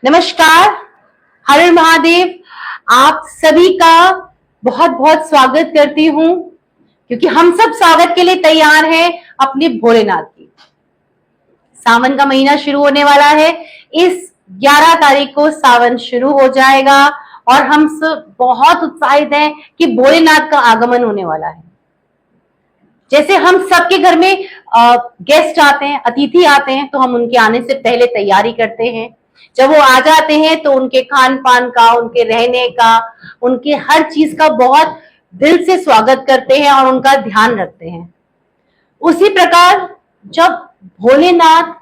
नमस्कार। हर हर महादेव। आप सभी का बहुत बहुत स्वागत करती हूं, क्योंकि हम सब स्वागत के लिए तैयार हैं अपने भोलेनाथ की। सावन का महीना शुरू होने वाला है। इस 11 तारीख को सावन शुरू हो जाएगा और हम सब बहुत उत्साहित हैं कि भोलेनाथ का आगमन होने वाला है। जैसे हम सबके घर में गेस्ट आते हैं, अतिथि आते हैं, तो हम उनके आने से पहले तैयारी करते हैं। जब वो आ जाते हैं तो उनके खान पान का, उनके रहने का, उनके हर चीज का बहुत दिल से स्वागत करते हैं और उनका ध्यान रखते हैं। उसी प्रकार जब भोलेनाथ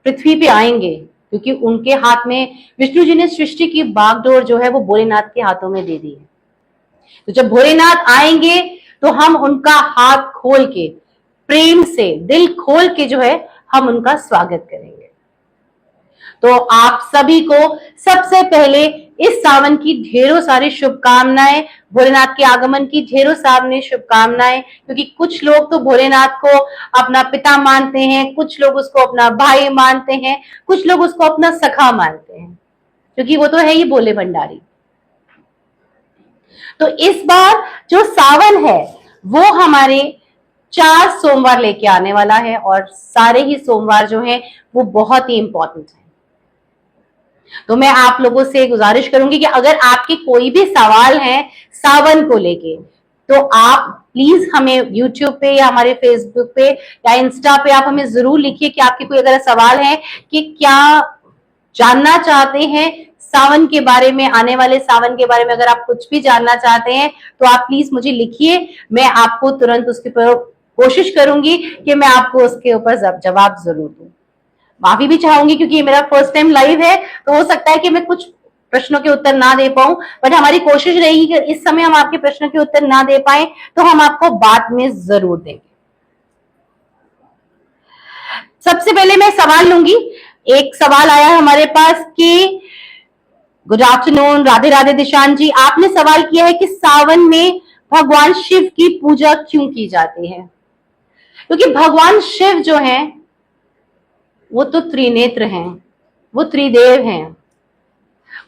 पृथ्वी पे आएंगे, क्योंकि उनके हाथ में विष्णु जी ने सृष्टि की बागडोर जो है वो भोलेनाथ के हाथों में दे दी है। तो जब भोलेनाथ आएंगे तो हम उनका हाथ खोल के, प्रेम से, दिल खोल के जो है हम उनका स्वागत करेंगे। तो आप सभी को सबसे पहले इस सावन की ढेरों सारी शुभकामनाएं, भोलेनाथ के आगमन की ढेरों सारी शुभकामनाएं। क्योंकि कुछ लोग तो भोलेनाथ को अपना पिता मानते हैं, कुछ लोग उसको अपना भाई मानते हैं, कुछ लोग उसको अपना सखा मानते हैं, क्योंकि वो तो है ही भोले भंडारी। तो इस बार जो सावन है वो हमारे 4 सोमवार लेके आने वाला है और सारे ही सोमवार जो हैं वो बहुत ही इंपॉर्टेंट है। तो मैं आप लोगों से गुजारिश करूंगी कि अगर आपके कोई भी सवाल हैं सावन को लेके, तो आप प्लीज हमें YouTube पे या हमारे Facebook पे या इंस्टा पे आप हमें जरूर लिखिए कि आपके कोई अगर सवाल है कि क्या जानना चाहते हैं सावन के बारे में, आने वाले सावन के बारे में अगर आप कुछ भी जानना चाहते हैं तो आप प्लीज मुझे लिखिए। मैं आपको तुरंत उसके ऊपर कोशिश करूंगी कि मैं आपको उसके ऊपर जवाब जरूर दूं। माफी भी चाहूंगी क्योंकि ये मेरा फर्स्ट टाइम लाइव है, तो हो सकता है कि मैं कुछ प्रश्नों के उत्तर ना दे पाऊं, बट हमारी कोशिश रहेगी कि इस समय हम आपके प्रश्नों के उत्तर ना दे पाए तो हम आपको बाद में जरूर देंगे। सबसे पहले मैं सवाल लूंगी। एक सवाल आया हमारे पास कि गुड आफ्टरनून, राधे राधे दिशान जी। आपने सवाल किया है कि सावन में भगवान शिव की पूजा क्यों की जाती है? क्योंकि भगवान शिव जो है वो तो त्रिनेत्र हैं, वो त्रिदेव हैं।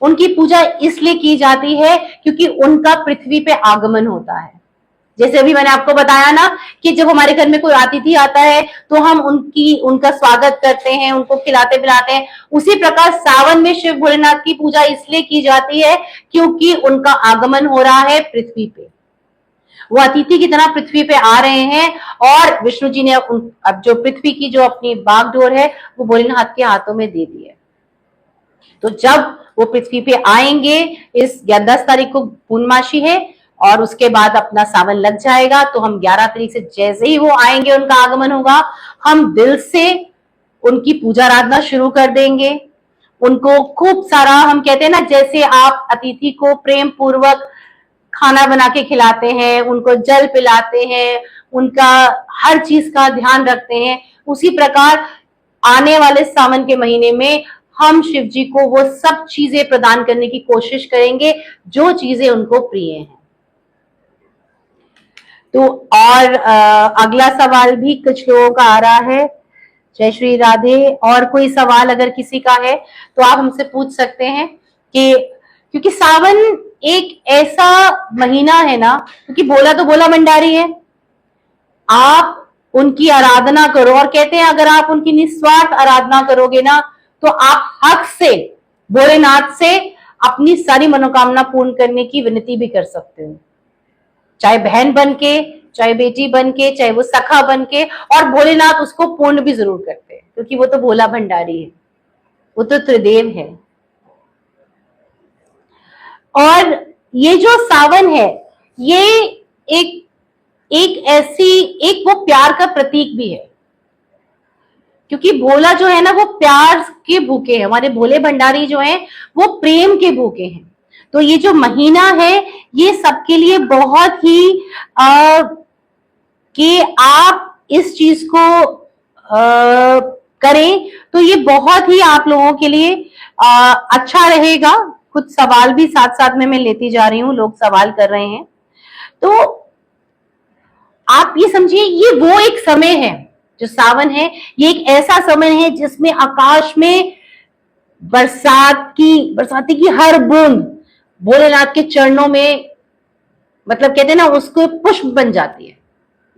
उनकी पूजा इसलिए की जाती है क्योंकि उनका पृथ्वी पे आगमन होता है। जैसे अभी मैंने आपको बताया ना कि जब हमारे घर में कोई अतिथि आता है तो हम उनका स्वागत करते हैं, उनको खिलाते पिलाते हैं। उसी प्रकार सावन में शिव भोलेनाथ की पूजा इसलिए की जाती है क्योंकि उनका आगमन हो रहा है पृथ्वी पे। वो अतिथि की तरह पृथ्वी पे आ रहे हैं और विष्णु जी ने अब जो पृथ्वी की जो अपनी बागडोर है वो भोलेनाथ के हाथों में दे दी है। तो जब वो पृथ्वी पे आएंगे, इस 10 तारीख को पूर्णमासी है और उसके बाद अपना सावन लग जाएगा, तो हम 11 तारीख से जैसे ही वो आएंगे, उनका आगमन होगा, हम दिल से उनकी पूजा आराधना शुरू कर देंगे। उनको खूब सारा, हम कहते हैं ना, जैसे आप अतिथि को प्रेम पूर्वक खाना बना के खिलाते हैं, उनको जल पिलाते हैं, उनका हर चीज का ध्यान रखते हैं, उसी प्रकार आने वाले सावन के महीने में हम शिव जी को वो सब चीजें प्रदान करने की कोशिश करेंगे जो चीजें उनको प्रिय हैं। तो और अगला सवाल भी कुछ लोगों का आ रहा है। जय श्री राधे। और कोई सवाल अगर किसी का है तो आप हमसे पूछ सकते हैं कि क्योंकि सावन एक ऐसा महीना है ना, क्योंकि भोला तो भोला भंडारी है, आप उनकी आराधना करो और कहते हैं अगर आप उनकी निस्वार्थ आराधना करोगे ना तो आप हक से भोलेनाथ से अपनी सारी मनोकामना पूर्ण करने की विनती भी कर सकते हो, चाहे बहन बन के, चाहे बेटी बन के, चाहे वो सखा बन के, और भोलेनाथ उसको पूर्ण भी जरूर करते हैं क्योंकि वो तो भोला भंडारी है, वो तो त्रिदेव है। और ये जो सावन है ये एक वो प्यार का प्रतीक भी है, क्योंकि भोला जो है ना वो प्यार के भूखे हैं, हमारे भोले भंडारी जो हैं वो प्रेम के भूखे हैं। तो ये जो महीना है ये सबके लिए बहुत ही कि आप इस चीज को करें तो ये बहुत ही आप लोगों के लिए अच्छा रहेगा। कुछ सवाल भी साथ साथ में मैं लेती जा रही हूँ, लोग सवाल कर रहे हैं। तो आप ये समझिए ये वो एक समय है, जो सावन है ये एक ऐसा समय है जिसमें आकाश में बरसाती की हर बूंद भोलेनाथ के चरणों में, मतलब कहते हैं ना, उसको पुष्प बन जाती है।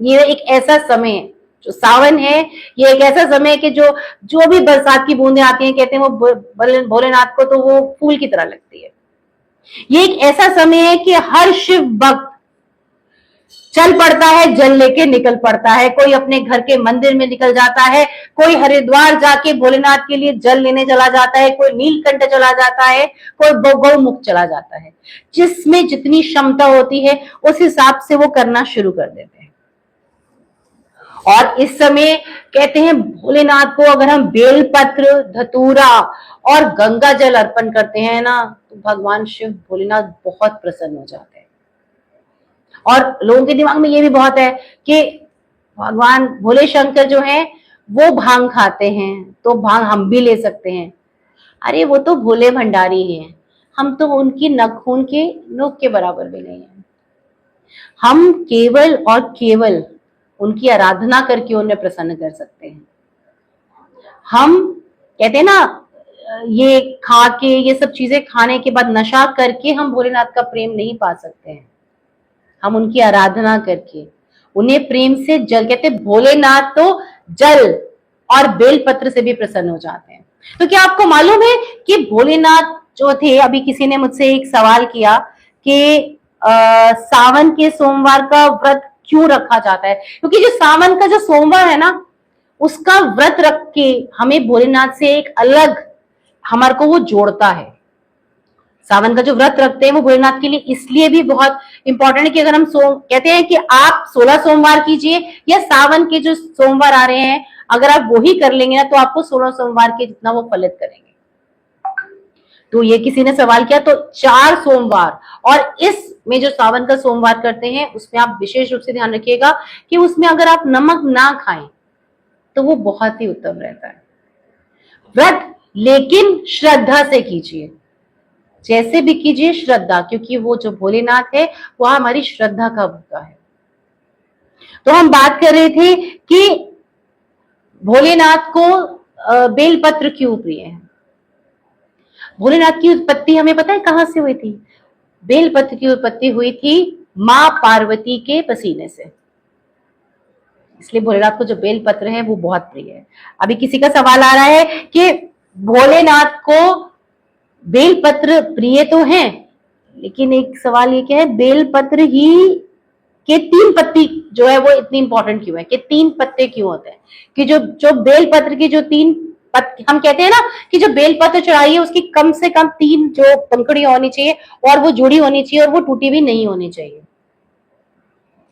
ये एक ऐसा समय है जो सावन है, ये एक ऐसा समय है कि जो जो भी बरसात की बूंदें आती हैं, कहते हैं वो भोलेनाथ को तो वो फूल की तरह लगती है। ये एक ऐसा समय है कि हर शिव भक्त चल पड़ता है, जल लेके निकल पड़ता है। कोई अपने घर के मंदिर में निकल जाता है, कोई हरिद्वार जाके भोलेनाथ के लिए जल लेने चला जाता है, कोई नीलकंठ चला जाता है, कोई गौमुख चला जाता है। जिसमें जितनी क्षमता होती है उस हिसाब से वो करना शुरू कर देते हैं। और इस समय कहते हैं भोलेनाथ को अगर हम बेलपत्र, धतूरा और गंगा जल अर्पण करते हैं ना, तो भगवान शिव भोलेनाथ बहुत प्रसन्न हो जाते हैं। और लोगों के दिमाग में ये भी बहुत है कि भगवान भोले शंकर जो है वो भांग खाते हैं, तो भांग हम भी ले सकते हैं। अरे वो तो भोले भंडारी हैं, हम तो उनकी नखून के नोक के बराबर भी नहीं है। हम केवल और केवल उनकी आराधना करके उन्हें प्रसन्न कर सकते हैं। हम कहते हैं ना, ये खा के, ये सब चीजें खाने के बाद नशा करके हम भोलेनाथ का प्रेम नहीं पा सकते हैं। हम उनकी आराधना करके उन्हें प्रेम से जल, कहते भोलेनाथ तो जल और बेलपत्र से भी प्रसन्न हो जाते हैं। तो क्या आपको मालूम है कि भोलेनाथ जो थे, अभी किसी ने मुझसे एक सवाल किया कि सावन के सोमवार का व्रत क्यों रखा जाता है? क्योंकि जो सावन का जो सोमवार है ना, उसका व्रत रख के हमें भोलेनाथ से एक अलग, हमारे को वो जोड़ता है। सावन का जो व्रत रखते हैं वो भोलेनाथ के लिए इसलिए भी बहुत इंपॉर्टेंट है कि अगर हम कहते हैं कि आप 16 सोमवार कीजिए, या सावन के जो सोमवार आ रहे हैं अगर आप वो ही कर लेंगे ना, तो आपको 16 सोमवार के जितना वो फलित करेंगे। तो ये किसी ने सवाल किया, तो 4 सोमवार और इस में जो सावन का सोमवार करते हैं उसमें आप विशेष रूप से ध्यान रखिएगा कि उसमें अगर आप नमक ना खाएं तो वो बहुत ही उत्तम रहता है। व्रत लेकिन श्रद्धा से कीजिए, जैसे भी कीजिए श्रद्धा, क्योंकि वो जो भोलेनाथ है वो हमारी श्रद्धा का भूखा है। तो हम बात कर रहे थे कि भोलेनाथ को बेलपत्र क्यों प्रिय है। भोलेनाथ की उत्पत्ति हमें पता है कहां से हुई थी? बेलपत्र की उत्पत्ति हुई थी मां पार्वती के पसीने से, इसलिए भोलेनाथ को जो बेलपत्र है वो बहुत प्रिय है। अभी किसी का सवाल आ रहा है कि भोलेनाथ को बेलपत्र प्रिय तो हैं, लेकिन एक सवाल ये क्या है, बेलपत्र ही के 3 पत्ती जो है वो इतनी इंपॉर्टेंट क्यों है, कि 3 पत्ते क्यों होते हैं? कि जो बेलपत्र की जो 3 पत्ते, हम कहते हैं ना कि जो बेलपत्र चढ़ाई है उसकी कम से कम 3 जो पंखुड़ियां होनी चाहिए और वो जुड़ी होनी चाहिए और वो टूटी भी नहीं होनी चाहिए।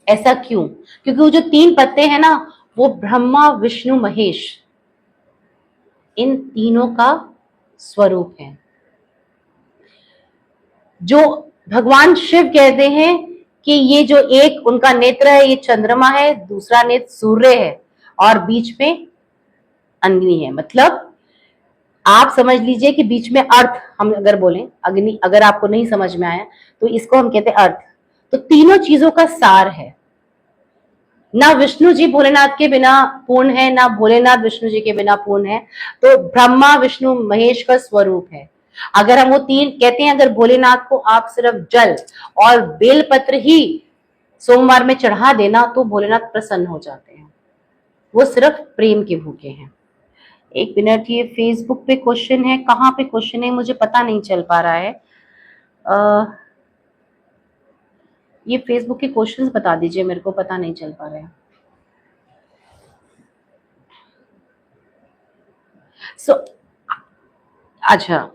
ऐसा क्यों? क्योंकि वो जो 3 पत्ते हैं ना, वो ब्रह्मा विष्णु महेश, इन तीनों का स्वरूप है। जो भगवान शिव कहते हैं कि ये जो एक उनका नेत्र है ये चंद्रमा है, दूसरा नेत्र सूर्य है और बीच में अग्नि है। मतलब आप समझ लीजिए कि बीच में अर्थ, हम अगर बोलें अग्नि, अगर आपको नहीं समझ में आया तो इसको हम कहते हैं अर्थ। तो तीनों चीजों का सार है। ना विष्णु जी भोलेनाथ के बिना पूर्ण है, ना भोलेनाथ विष्णु जी के बिना पूर्ण है। तो ब्रह्मा विष्णु महेश का स्वरूप है। अगर हम वो 3 कहते हैं, अगर भोलेनाथ को आप सिर्फ जल और बेलपत्र ही सोमवार में चढ़ा देना तो भोलेनाथ प्रसन्न हो जाते हैं। वो सिर्फ प्रेम के भूखे हैं। एक मिनट, ये फेसबुक पे क्वेश्चन है, कहाँ पे क्वेश्चन है मुझे पता नहीं चल पा रहा है। ये फेसबुक के क्वेश्चंस बता दीजिए, मेरे को पता नहीं चल पा रहा है। अच्छा,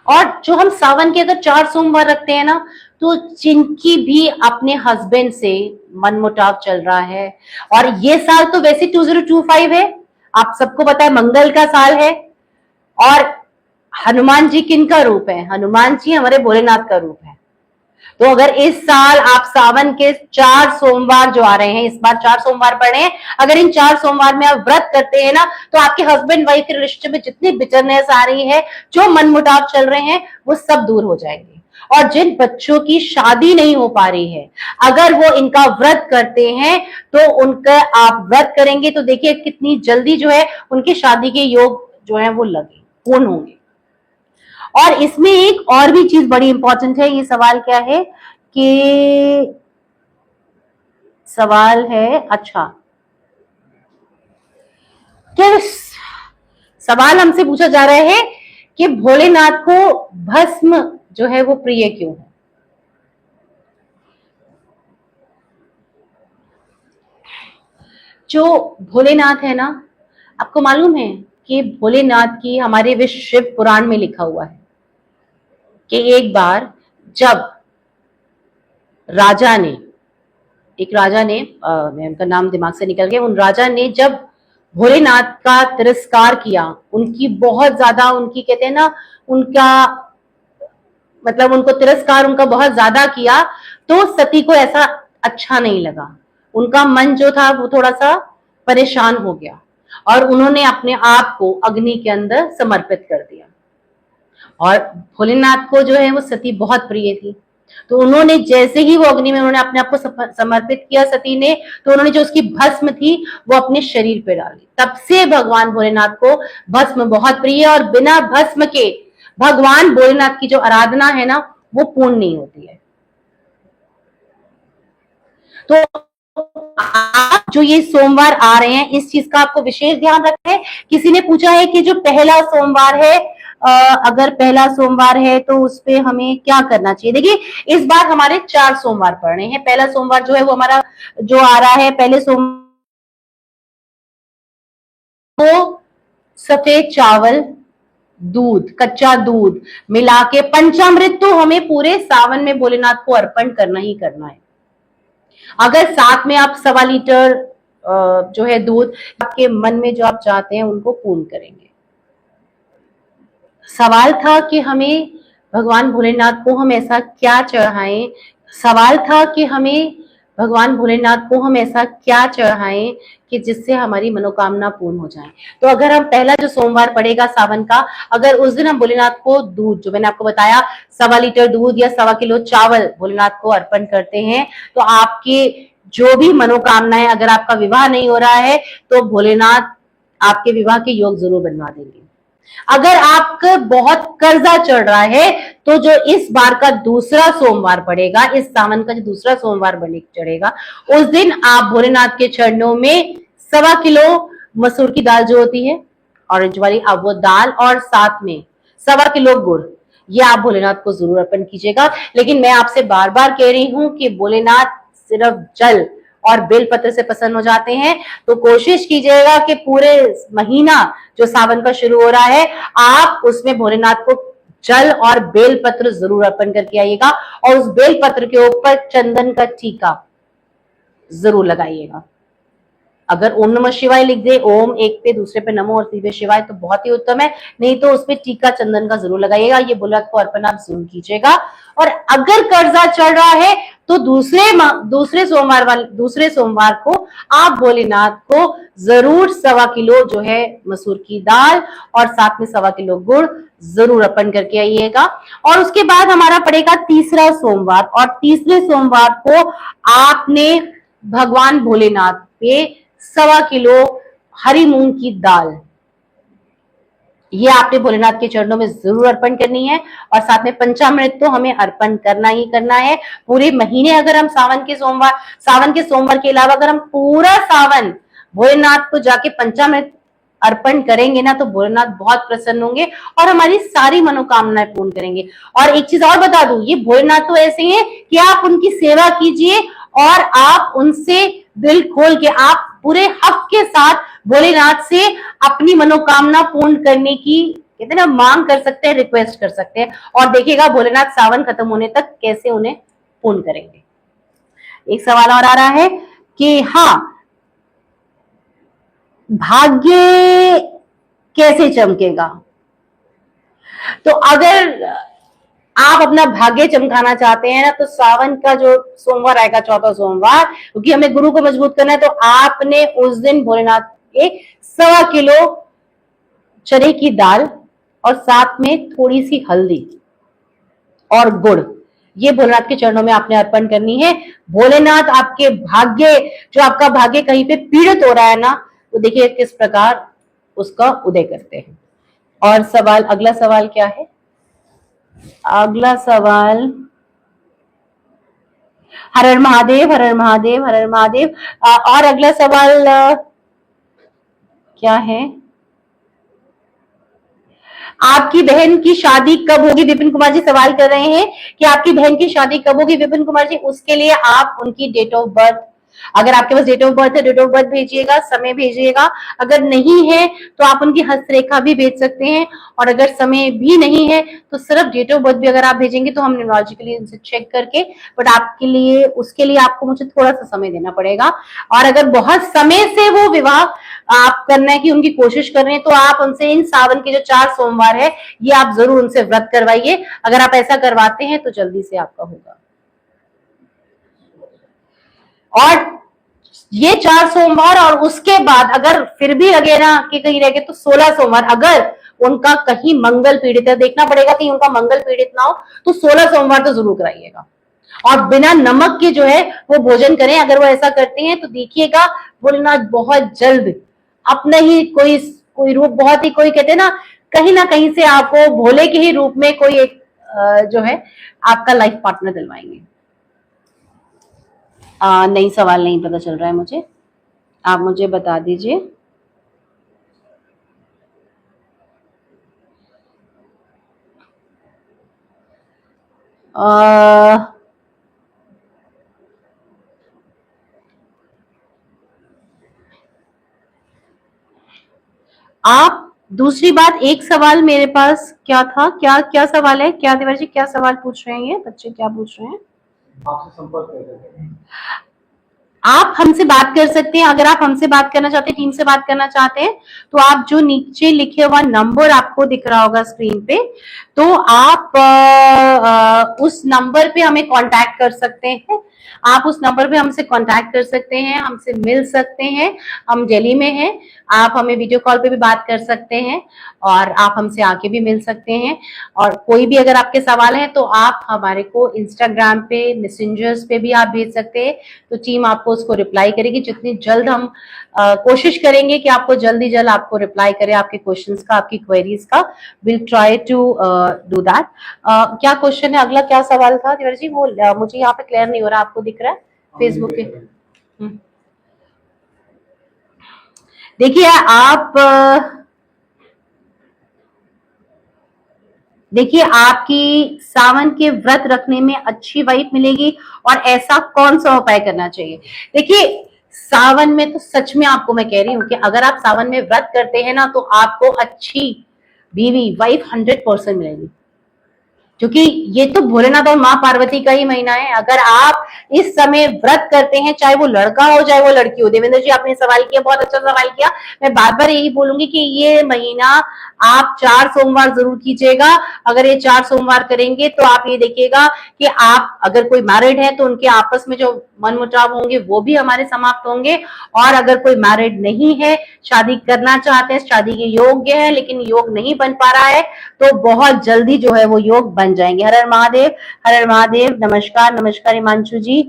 और जो हम सावन के अगर 4 सोमवार रखते हैं ना, तो जिनकी भी अपने हस्बैंड से मनमुटाव चल रहा है, और ये साल तो वैसे 2025 है, आप सबको पता है मंगल का साल है, और हनुमान जी किनका रूप है? हनुमान जी हमारे भोलेनाथ का रूप है। तो अगर इस साल आप सावन के 4 सोमवार जो आ रहे हैं, इस बार 4 सोमवार पड़े हैं, अगर इन 4 सोमवार में आप व्रत करते हैं ना, तो आपके हस्बैंड वाइफ के रिश्ते में जितनी बिटरनेस आ रही है, जो मनमुटाव चल रहे हैं, वो सब दूर हो जाएंगे। और जिन बच्चों की शादी नहीं हो पा रही है, अगर वो इनका व्रत करते हैं तो उनका आप व्रत करेंगे तो देखिए कितनी जल्दी जो है उनकी शादी के योग जो है वो लगे, पूर्ण होंगे। और इसमें एक और भी चीज बड़ी इंपॉर्टेंट है। ये सवाल क्या है कि सवाल है, अच्छा, क्या सवाल हमसे पूछा जा रहा है कि भोलेनाथ को भस्म जो है वो प्रिय क्यों है। जो भोलेनाथ है ना, आपको मालूम है कि भोलेनाथ की हमारे विश्व शिव पुराण में लिखा हुआ है कि एक बार जब राजा ने, एक राजा ने, मैं उनका नाम दिमाग से निकल गया, उन राजा ने जब भोलेनाथ का तिरस्कार किया, उनकी बहुत ज्यादा, उनकी कहते हैं ना, उनका मतलब उनको तिरस्कार उनका बहुत ज्यादा किया, तो सती को ऐसा अच्छा नहीं लगा। उनका मन जो था वो थोड़ा सा परेशान हो गया और उन्होंने अपने आप को अग्नि के अंदर समर्पित कर दिया। और भोलेनाथ को जो है वो सती बहुत प्रिय थी, तो उन्होंने जैसे ही वो अग्नि में उन्होंने अपने आप को समर्पित किया सती ने, तो उन्होंने जो उसकी भस्म थी वो अपने शरीर पे डाली। तब से भगवान भोलेनाथ को भस्म बहुत प्रिय है और बिना भस्म के भगवान भोलेनाथ की जो आराधना है ना वो पूर्ण नहीं होती है। तो आप जो ये सोमवार आ रहे हैं इस चीज का आपको विशेष ध्यान रखना है। किसी ने पूछा है कि जो पहला सोमवार है, अगर पहला सोमवार है तो उस पे हमें क्या करना चाहिए। देखिए इस बार हमारे 4 सोमवार पड़ने हैं। पहला सोमवार जो है वो हमारा जो आ रहा है, पहले सोमवार को सफेद चावल, दूध, कच्चा दूध मिला के पंचामृत तो हमें पूरे सावन में भोलेनाथ को अर्पण करना ही करना है। अगर साथ में आप 1.25 लीटर जो है दूध, आपके मन में जो आप चाहते हैं उनको पूर्ण करेंगे। सवाल था कि हमें भगवान भोलेनाथ को हम ऐसा क्या चढ़ाएं, सवाल था कि हमें भगवान भोलेनाथ को हम ऐसा क्या चढ़ाएं कि जिससे हमारी मनोकामना पूर्ण हो जाए। तो अगर हम पहला जो सोमवार पड़ेगा सावन का, अगर उस दिन हम भोलेनाथ को दूध, जो मैंने आपको बताया 1.25 लीटर दूध या 1.25 किलो चावल भोलेनाथ को अर्पण करते हैं, तो आपके जो भी मनोकामनाएं, अगर आपका विवाह नहीं हो रहा है तो भोलेनाथ आपके विवाह के योग जरूर बनवा देंगे। अगर आपका बहुत कर्जा चढ़ रहा है तो जो इस बार का दूसरा सोमवार पड़ेगा, इस सावन का जो दूसरा सोमवार बने चढ़ेगा, उस दिन आप भोलेनाथ के चरणों में 1.25 किलो मसूर की दाल जो होती है ऑरेंज वाली, आप वो दाल और साथ में 1.25 किलो गुड़, ये आप भोलेनाथ को जरूर अर्पण कीजिएगा। लेकिन मैं आपसे बार बार कह रही हूं कि भोलेनाथ सिर्फ जल और बेलपत्र से प्रसन्न हो जाते हैं, तो कोशिश कीजिएगा कि पूरे महीना जो सावन का शुरू हो रहा है, आप उसमें भोलेनाथ को जल और बेलपत्र जरूर अर्पण करके आइएगा और उस बेलपत्र के ऊपर चंदन का टीका जरूर लगाइएगा। अगर ओम नमः शिवाय लिख दे, ओम एक पे, दूसरे पे नमो और तीसरे शिवाय, तो बहुत ही उत्तम है। नहीं तो उसपे टीका चंदन का जरूर लगाइएगा। ये भोलेनाथ को अर्पण आप जरूर कीजिएगा। और अगर कर्जा चढ़ रहा है तो दूसरे सोमवार को आप भोलेनाथ को जरूर 1.25 किलो जो है मसूर की दाल और साथ में 1.25 किलो गुड़ जरूर अर्पण करके आइएगा। और उसके बाद हमारा पड़ेगा तीसरा सोमवार, और तीसरे सोमवार को आपने भगवान भोलेनाथ पे 1.25 किलो हरी मूंग की दाल, ये आपने भोलेनाथ के चरणों में जरूर अर्पण करनी है। और साथ में पंचामृत तो हमें अर्पण करना ही करना है। पूरे महीने अगर हम सावन के सोमवार के अलावा अगर हम पूरा सावन भोलेनाथ को जाके पंचामृत अर्पण करेंगे ना, तो भोलेनाथ बहुत प्रसन्न होंगे और हमारी सारी मनोकामनाएं पूर्ण करेंगे। और एक चीज और बता दूं, ये भोलेनाथ तो ऐसे हैं कि आप उनकी सेवा कीजिए और आप उनसे दिल खोल के, आप पूरे हक के साथ भोलेनाथ से अपनी मनोकामना पूर्ण करने की, कहते हैं ना, मांग कर सकते हैं, रिक्वेस्ट कर सकते हैं। और देखिएगा भोलेनाथ सावन खत्म होने तक कैसे उन्हें पूर्ण करेंगे। एक सवाल और आ रहा है कि हाँ, भाग्य कैसे चमकेगा। तो अगर आप अपना भाग्य चमकाना चाहते हैं ना, तो सावन का जो सोमवार आएगा, चौथा सोमवार, क्योंकि हमें गुरु को मजबूत करना है, तो आपने उस दिन भोलेनाथ के 1.25 किलो चने की दाल और साथ में थोड़ी सी हल्दी और गुड़, ये भोलेनाथ के चरणों में आपने अर्पण करनी है। भोलेनाथ आपके भाग्य, जो आपका भाग्य कहीं पे पीड़ित हो रहा है ना, तो देखिए किस प्रकार उसका उदय करते हैं। और सवाल, अगला सवाल क्या है? अगला सवाल, हर हर महादेव, हर हर महादेव, हर हर महादेव। और अगला सवाल क्या है? आपकी बहन की शादी कब होगी? विपिन कुमार जी सवाल कर रहे हैं कि आपकी बहन की शादी कब होगी विपिन कुमार जी। उसके लिए आप उनकी डेट ऑफ बर्थ, अगर आपके पास डेट ऑफ बर्थ है, डेट ऑफ बर्थ भेजिएगा, समय भेजिएगा। अगर नहीं है तो आप उनकी हस्तरेखा भी भेज सकते हैं। और अगर समय भी नहीं है तो सिर्फ डेट ऑफ बर्थ भी अगर आप भेजेंगे तो हम न्यूमरोलॉजिकली उनसे चेक करके, बट आपके लिए, उसके लिए आपको मुझे थोड़ा सा समय देना पड़ेगा। और अगर बहुत समय से वो विवाह आप करने की उनकी कोशिश कर रहे हैं तो आप उनसे इन सावन के जो 4 सोमवार है, ये आप जरूर उनसे व्रत करवाइए। अगर आप ऐसा करवाते हैं तो जल्दी से आपका होगा। और ये 4 सोमवार और उसके बाद अगर फिर भी लगे ना कि कहीं रह गए तो 16 सोमवार, अगर उनका कहीं मंगल पीड़ित है, देखना पड़ेगा कि उनका मंगल पीड़ित ना हो, तो 16 सोमवार तो जरूर कराइएगा। और बिना नमक के जो है वो भोजन करें। अगर वो ऐसा करते हैं तो देखिएगा भोलेनाथ बहुत जल्द अपने ही कोई रूप, बहुत ही, कोई कहते हैं ना कहीं से आपको भोले के ही रूप में कोई एक जो है आपका लाइफ पार्टनर दिलवाएंगे। नहीं, सवाल नहीं पता चल रहा है मुझे, आप मुझे बता दीजिए। आप दूसरी बात, एक सवाल मेरे पास क्या था, क्या क्या सवाल है, क्या देवर जी क्या सवाल पूछ रहे हैं, ये बच्चे क्या पूछ रहे हैं? आपसे संपर्क कर, आप हमसे बात कर सकते हैं। अगर आप हमसे बात करना चाहते हैं, टीम से बात करना चाहते हैं, तो आप जो नीचे लिखे हुआ नंबर आपको दिख रहा होगा स्क्रीन पे, तो आप उस नंबर पे हमें कांटेक्ट कर सकते हैं। आप उस नंबर पे हमसे कांटेक्ट कर सकते हैं, हमसे मिल सकते हैं। हम दिल्ली में हैं, आप हमें वीडियो कॉल पे भी बात कर सकते हैं और आप हमसे आके भी मिल सकते हैं। और कोई भी अगर आपके सवाल है तो आप हमारे को इंस्टाग्राम पे, मैसेंजर्स पे भी आप भेज सकते हैं, तो टीम आपको उसको रिप्लाई करेगी। जितनी जल्द हम कोशिश करेंगे कि आपको जल्दी जल्द आपको रिप्लाई करें आपके क्वेश्चंस का, आपकी क्वेरीज का। Will try to do that. क्या क्वेश्चन है अगला, क्या सवाल था तिवारी जी? वो मुझे यहाँ पे क्लियर नहीं हो रहा, आपको दिख रहा है फेसबुक पे? देखिए आप देखिए आपकी सावन के व्रत रखने में अच्छी वाइफ मिलेगी। और ऐसा कौन सा उपाय करना चाहिए? देखिए सावन में तो सच में आपको मैं कह रही हूँ कि अगर आप सावन में व्रत करते हैं ना, तो आपको अच्छी बीवी, वाइफ 100% मिलेगी। क्योंकि ये तो भोलेनाथ और माँ पार्वती का ही महीना है। अगर आप इस समय व्रत करते हैं, चाहे वो लड़का हो चाहे वो लड़की हो। देवेंद्र जी आपने सवाल किया, बहुत अच्छा सवाल किया। मैं बार बार यही बोलूंगी कि ये महीना आप 4 सोमवार जरूर कीजिएगा। अगर ये 4 सोमवार करेंगे तो आप ये देखिएगा कि आप, अगर कोई मैरिड है तो उनके आपस में जो मनमुटाव होंगे वो भी हमारे समाप्त होंगे। और अगर कोई मैरिड नहीं है, शादी करना चाहते हैं, शादी के योग्य है लेकिन योग नहीं बन पा रहा है, तो बहुत जल्दी जो है वो योग बन जाएंगे। हर हर महादेव, हर हर महादेव। नमस्कार, नमस्कार हिमांशु जी।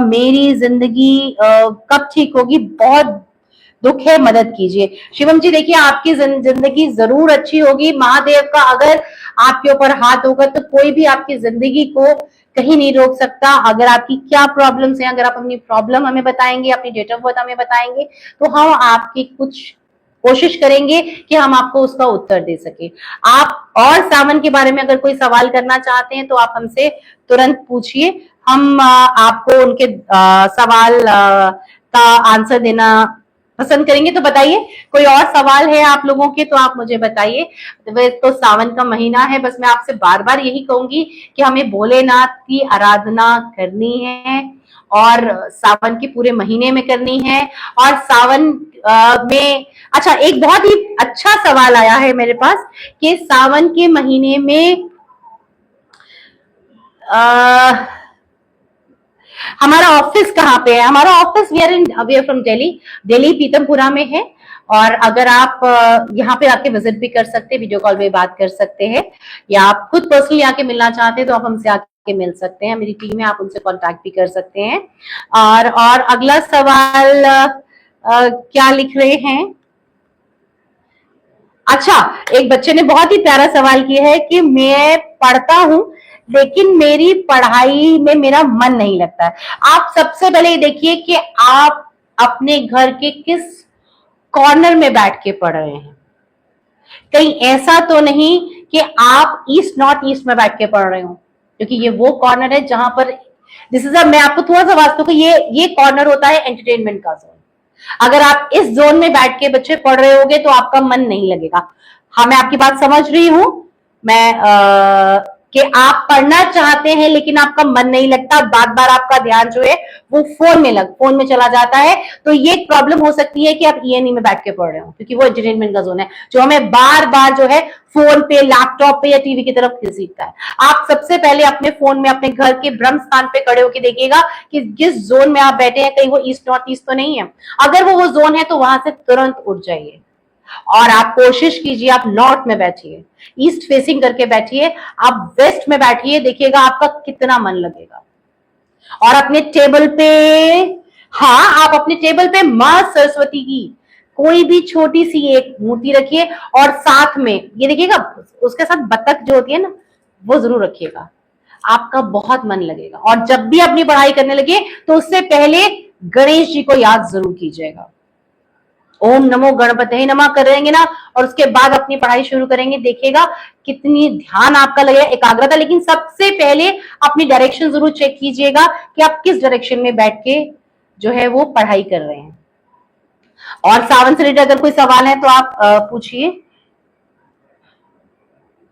मेरी जिंदगी कब ठीक होगी? बहुत दुख है, मदद कीजिए। शिवम जी देखिए आपकी जिंदगी जरूर अच्छी होगी। महादेव का अगर आपके ऊपर हाथ होगा तो कोई भी आपकी जिंदगी को कहीं नहीं रोक सकता। अगर आपकी क्या प्रॉब्लम्स हैं, अगर आप अपनी प्रॉब्लम हमें बताएंगे, अपनी डेट ऑफ बर्थ हमें बताएंगे, तो हम आपकी कुछ कोशिश करेंगे कि हम आपको उसका उत्तर दे सके। आप और सावन के बारे में अगर कोई सवाल करना चाहते हैं तो आप हमसे तुरंत पूछिए। हम आपको उनके सवाल का आंसर देना पसंद करेंगे। तो बताइए, कोई और सवाल है आप लोगों के तो आप मुझे बताइए। तो सावन का महीना है, बस मैं आपसे बार बार यही कहूंगी कि हमें भोलेनाथ की आराधना करनी है और सावन के पूरे महीने में करनी है। और सावन में, अच्छा एक बहुत ही अच्छा सवाल आया है मेरे पास कि सावन के महीने में हमारा ऑफिस कहाँ पे है? हमारा office we are from Delhi, Delhi Pitampura में है। और अगर आप यहाँ पे आके विजिट भी कर सकते हैं, वीडियो कॉल में बात कर सकते हैं, या आप खुद पर्सनली आके मिलना चाहते हैं तो आप हमसे आके के मिल सकते हैं, मेरी टीम है, आप उनसे कांटेक्ट भी कर सकते हैं। और अगला सवाल क्या लिख रहे हैं? अच्छा, एक बच्चे ने बहुत ही प्यारा सवाल किया है कि मैं पढ़ता हूं लेकिन मेरी पढ़ाई में मेरा मन नहीं लगता है। आप सबसे पहले ये देखिए कि आप अपने घर के किस कॉर्नर में बैठ के पढ़ रहे हैं। कहीं ऐसा तो नहीं कि आप ईस्ट नॉर्थ ईस्ट में बैठ के पढ़ रहे हो, क्योंकि ये वो कॉर्नर है जहां पर दिस इज मैं आपको थोड़ा सा वास्तव को ये कॉर्नर होता है एंटरटेनमेंट का जोन। अगर आप इस जोन में बैठ के बच्चे पढ़ रहे होगे तो आपका मन नहीं लगेगा। हाँ, मैं आपकी बात समझ रही हूं, मैं कि आप पढ़ना चाहते हैं लेकिन आपका मन नहीं लगता, बार बार आपका ध्यान जो है वो फोन में चला जाता है। तो ये एक प्रॉब्लम हो सकती है कि आप ईएनई में बैठ के पढ़ रहे हो, क्योंकि वो एंटरटेनमेंट का जोन है जो हमें बार बार जो है फोन पे, लैपटॉप पे या टीवी की तरफ खींचता है। आप सबसे पहले अपने फोन में अपने घर के ब्रह्म स्थान पे खड़े होकर देखिएगा कि जिस जोन में आप बैठे हैं कहीं वो ईस्ट नॉर्थ ईस्ट तो नहीं है। अगर वो जोन है तो वहां से तुरंत उठ जाइए और आप कोशिश कीजिए आप नॉर्थ में बैठिए, ईस्ट फेसिंग करके बैठिए, आप वेस्ट में बैठिए, देखिएगा आपका कितना मन लगेगा। और अपने टेबल पे, हाँ, आप अपने टेबल पे मां सरस्वती की कोई भी छोटी सी एक मूर्ति रखिए और साथ में ये देखिएगा उसके साथ बतख जो होती है ना वो जरूर रखिएगा, आपका बहुत मन लगेगा। और जब भी अपनी पढ़ाई करने लगे तो उससे पहले गणेश जी को याद जरूर कीजिएगा। ओम नमो गणपते नमः करेंगे ना और उसके बाद अपनी पढ़ाई शुरू करेंगे, देखिएगा कितनी ध्यान आपका लगेगा, एकाग्रता। लेकिन सबसे पहले अपनी डायरेक्शन जरूर चेक कीजिएगा कि आप किस डायरेक्शन में बैठ के जो है वो पढ़ाई कर रहे हैं। और सावन से रिलेटेड अगर कोई सवाल है तो आप पूछिए।